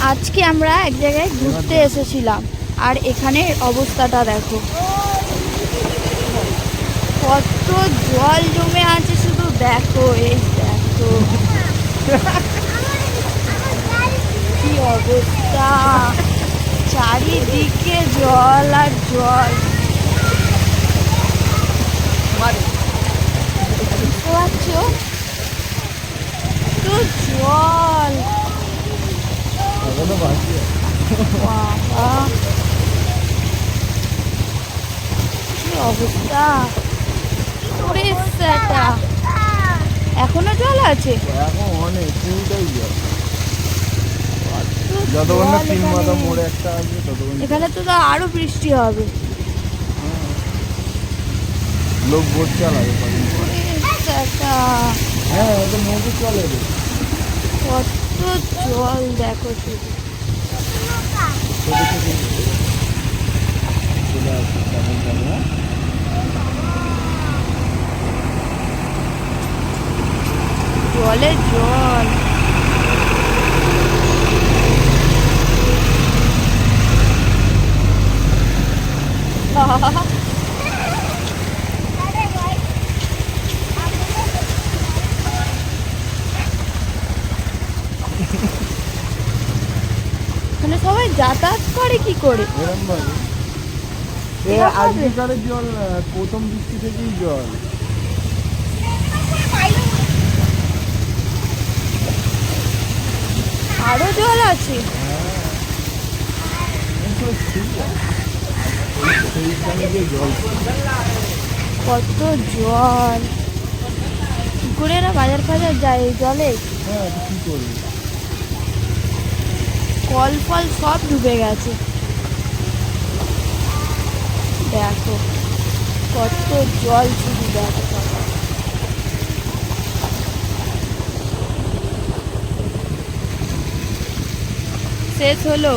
আজকে আমরা এক জায়গায় ঘুরতে এসেছিলাম, আর এখানের অবস্থাটা দেখো, কত জল জমে আছে শুধু দেখো। এই দেখো কি অবস্থা, চারিদিকে জল আর জল। বুঝতে পারছো তো জল, বাবা কি অবস্থা, কি করে এসছে এটা? এখনো জল আছে? এখন অনেক পুরোটাই জল। যতক্ষণ না তিন মাথা মোড়ে একটা আসবে ততক্ষণ এখানে তো আরো বৃষ্টি হবে। লোক বোট চালাবে। হ্যাঁ এটা নদী চলে। কত জল দেখো শুধু। জলে জল। এখানে সবাই যাতায়াত করে কি করে? এরকম ভাবে আজকেকালের জল, প্রথম বৃষ্টি থেকেই জল। আরো জল আছে? কত জল, কি করে এরা বাজার ফাজার যায় এই জলে? হ্যাঁ কি করবি, কল ফল সব ডুবে গেছে। দেখো কত জল শুধু দেখো। শেষ হলো।